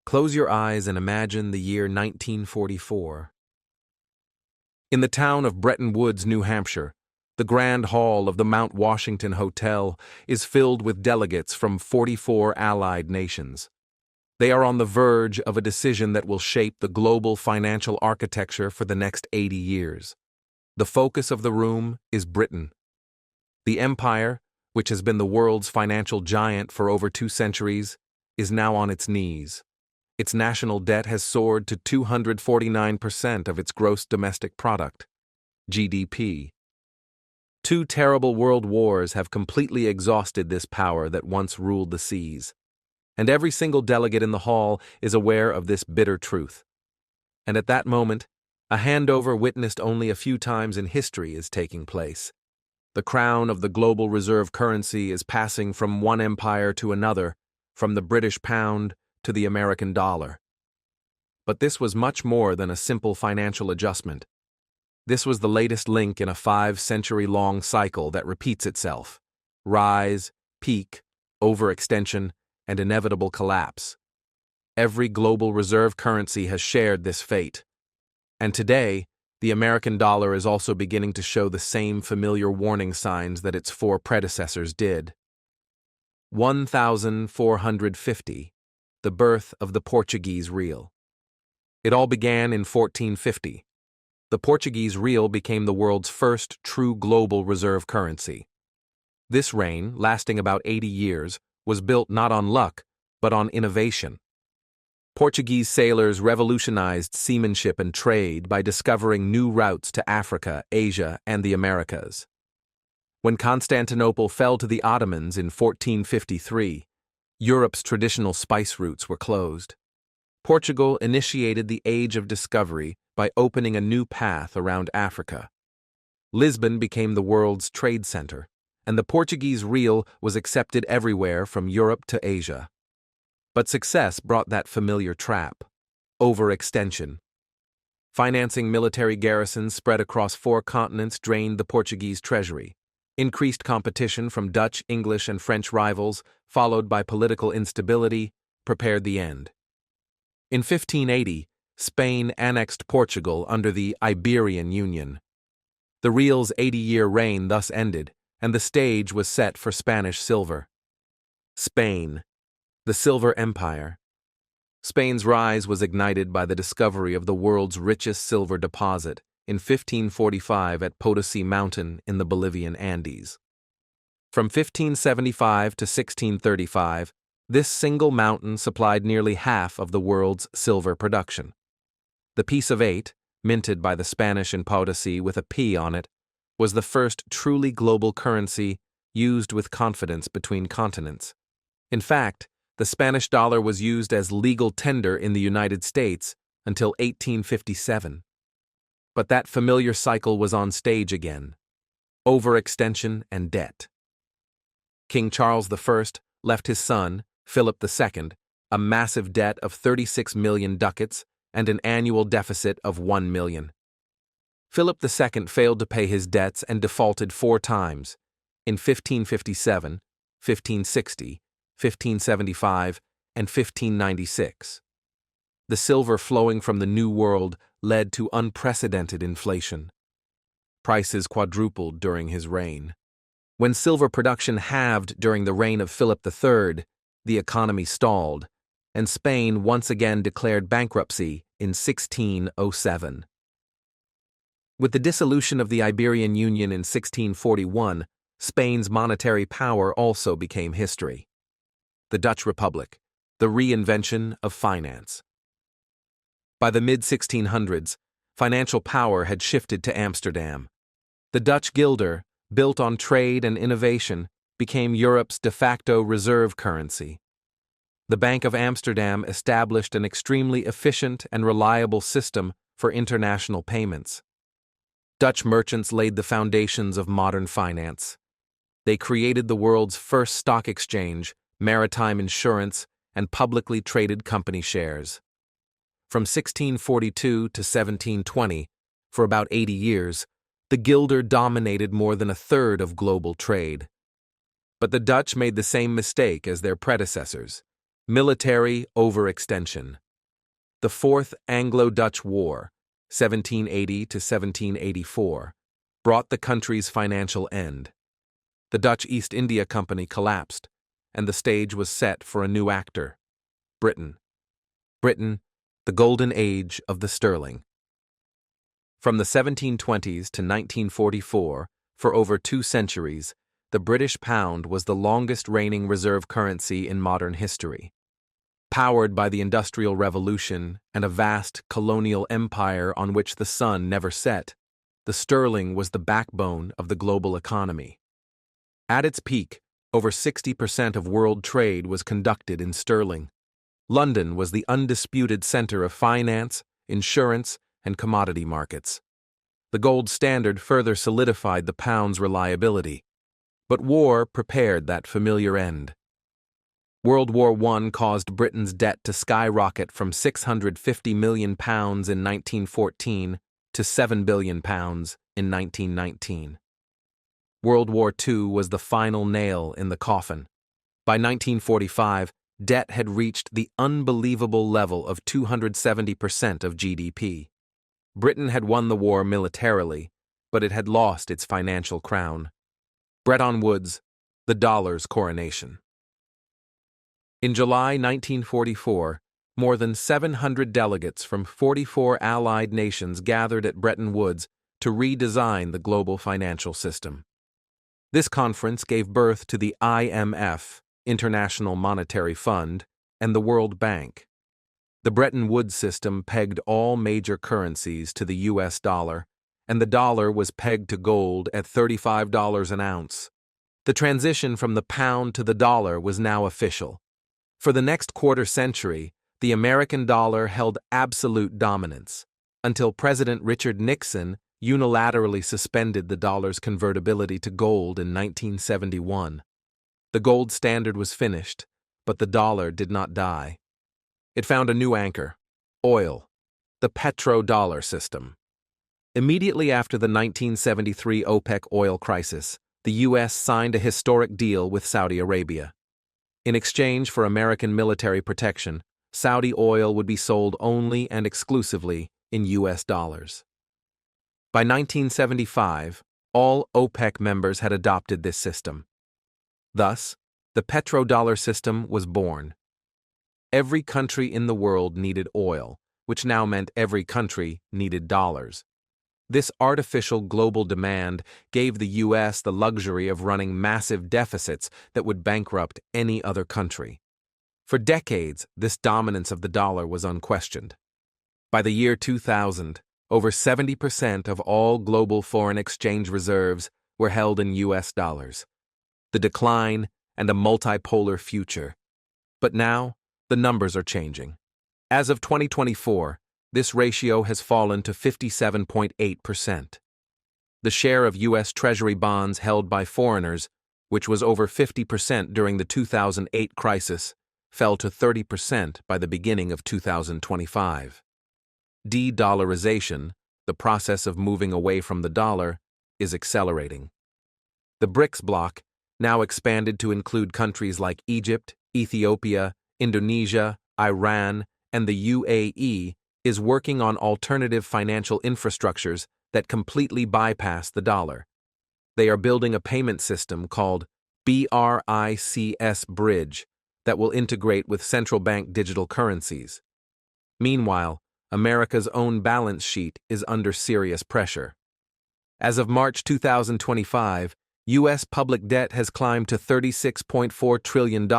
Close your eyes and imagine the year 1944. In the town of Bretton Woods, New Hampshire, the Grand Hall of the Mount Washington Hotel is filled with delegates from 44 allied nations. They are on the verge of a decision that will shape the global financial architecture for the next 80 years. The focus of the room is Britain. The empire, which has been the world's financial giant for over 2 centuries, is now on its knees. Its national debt has soared to 249% of its gross domestic product, GDP. 2 terrible world wars have completely exhausted this power that once ruled the seas. And every single delegate in the hall is aware of this bitter truth. And at that moment, a handover witnessed only a few times in history is taking place. The crown of the global reserve currency is passing from one empire to another, from the British pound to the American dollar. But this was much more than a simple financial adjustment. This was the latest link in a 5-century-long cycle that repeats itself: rise, peak, overextension, and inevitable collapse. Every global reserve currency has shared this fate. And today, the American dollar is also beginning to show the same familiar warning signs that its 4 predecessors did. 1450, the birth of the Portuguese Real. It all began in 1450. The Portuguese Real became the world's first true global reserve currency. This reign, lasting about 80 years, was built not on luck, but on innovation. Portuguese sailors revolutionized seamanship and trade by discovering new routes to Africa, Asia, and the Americas. When Constantinople fell to the Ottomans in 1453, Europe's traditional spice routes were closed. Portugal initiated the Age of Discovery by opening a new path around Africa. Lisbon became the world's trade center, and the Portuguese real was accepted everywhere from Europe to Asia. But success brought that familiar trap: overextension. Financing military garrisons spread across 4 continents drained the Portuguese treasury. Increased competition from Dutch, English, and French rivals, followed by political instability, prepared the end. In 1580, Spain annexed Portugal under the Iberian Union. The real's 80-year reign thus ended, and the stage was set for Spanish silver. Spain, the Silver Empire. Spain's rise was ignited by the discovery of the world's richest silver deposit in 1545 at Potosí Mountain in the Bolivian Andes. From 1575 to 1635, this single mountain supplied nearly half of the world's silver production. The piece of 8, minted by the Spanish in Potosí with a P on it, was the first truly global currency used with confidence between continents. In fact, the Spanish dollar was used as legal tender in the United States until 1857. But that familiar cycle was on stage again: overextension and debt. King Charles I left his son, Philip II, a massive debt of 36 million ducats and an annual deficit of 1 million. Philip II failed to pay his debts and defaulted 4 times, in 1557, 1560, 1575, and 1596. The silver flowing from the New World led to unprecedented inflation. Prices quadrupled during his reign. When silver production halved during the reign of Philip III, the economy stalled, and Spain once again declared bankruptcy in 1607. With the dissolution of the Iberian Union in 1641, Spain's monetary power also became history. The Dutch Republic, the reinvention of finance. By the mid-1600s, financial power had shifted to Amsterdam. The Dutch guilder, built on trade and innovation, became Europe's de facto reserve currency. The Bank of Amsterdam established an extremely efficient and reliable system for international payments. Dutch merchants laid the foundations of modern finance. They created the world's first stock exchange, maritime insurance, and publicly traded company shares. From 1642 to 1720, for about 80 years, the guilder dominated more than a third of global trade. But the Dutch made the same mistake as their predecessors. Military overextension. The Fourth Anglo-Dutch War, 1780 to 1784, brought the country's financial end. The Dutch East India Company collapsed, and the stage was set for a new actor, Britain. Britain, the golden age of the sterling. From the 1720s to 1944, for over 2 centuries, the British pound was the longest reigning reserve currency in modern history. Powered by the Industrial Revolution and a vast colonial empire on which the sun never set, the sterling was the backbone of the global economy. At its peak, over 60% of world trade was conducted in sterling. London was the undisputed center of finance, insurance, and commodity markets. The gold standard further solidified the pound's reliability. But war prepared that familiar end. World War I caused Britain's debt to skyrocket from £650 million in 1914 to £7 billion in 1919. World War II was the final nail in the coffin. By 1945, debt had reached the unbelievable level of 270% of GDP. Britain had won the war militarily, but it had lost its financial crown. Bretton Woods, the dollar's coronation. In July 1944, more than 700 delegates from 44 allied nations gathered at Bretton Woods to redesign the global financial system. This conference gave birth to the IMF, International Monetary Fund, and the World Bank. The Bretton Woods system pegged all major currencies to the US dollar, and the dollar was pegged to gold at $35 an ounce. The transition from the pound to the dollar was now official. For the next quarter century, the American dollar held absolute dominance, until President Richard Nixon unilaterally suspended the dollar's convertibility to gold in 1971. The gold standard was finished, but the dollar did not die. It found a new anchor: oil, the petrodollar system. Immediately after the 1973 OPEC oil crisis, the U.S. signed a historic deal with Saudi Arabia. In exchange for American military protection, Saudi oil would be sold only and exclusively in U.S. dollars. By 1975, all OPEC members had adopted this system. Thus, the petrodollar system was born. Every country in the world needed oil, which now meant every country needed dollars. This artificial global demand gave the U.S. the luxury of running massive deficits that would bankrupt any other country. For decades, this dominance of the dollar was unquestioned. By the year 2000, over 70% of all global foreign exchange reserves were held in U.S. dollars. The decline and a multipolar future. But now, the numbers are changing. As of 2024, this ratio has fallen to 57.8%. The share of U.S. Treasury bonds held by foreigners, which was over 50% during the 2008 crisis, fell to 30% by the beginning of 2025. De-dollarization, the process of moving away from the dollar, is accelerating. The BRICS bloc, now expanded to include countries like Egypt, Ethiopia, Indonesia, Iran, and the UAE, is working on alternative financial infrastructures that completely bypass the dollar. They are building a payment system called BRICS Bridge that will integrate with central bank digital currencies. Meanwhile, America's own balance sheet is under serious pressure. As of March 2025, U.S. public debt has climbed to $36.4 trillion,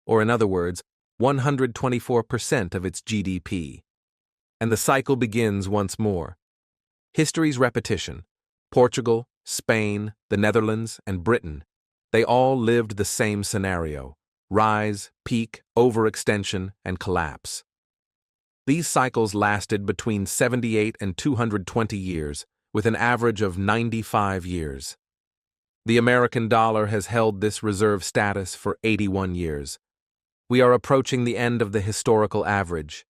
or in other words, 124% of its GDP. And the cycle begins once more. History's repetition: Portugal, Spain, the Netherlands, and Britain, they all lived the same scenario: rise, peak, overextension, and collapse. These cycles lasted between 78 and 220 years, with an average of 95 years. The American dollar has held this reserve status for 81 years. We are approaching the end of the historical average.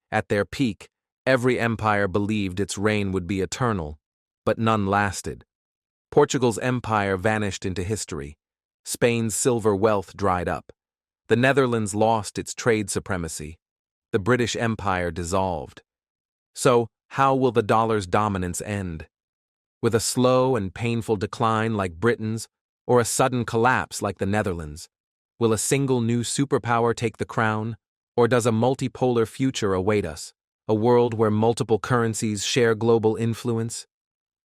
At their peak, every empire believed its reign would be eternal, but none lasted. Portugal's empire vanished into history. Spain's silver wealth dried up. The Netherlands lost its trade supremacy. The British Empire dissolved. So, how will the dollar's dominance end? With a slow and painful decline like Britain's, or a sudden collapse like the Netherlands? Will a single new superpower take the crown, or does a multipolar future await us, a world where multiple currencies share global influence?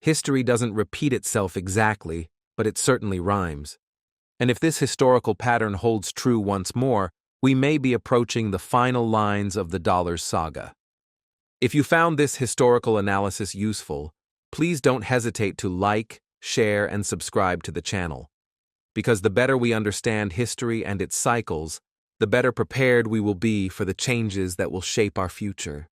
History doesn't repeat itself exactly, but it certainly rhymes. And if this historical pattern holds true once more, we may be approaching the final lines of the dollar's saga. If you found this historical analysis useful, please don't hesitate to like, share, and subscribe to the channel. Because the better we understand history and its cycles, the better prepared we will be for the changes that will shape our future.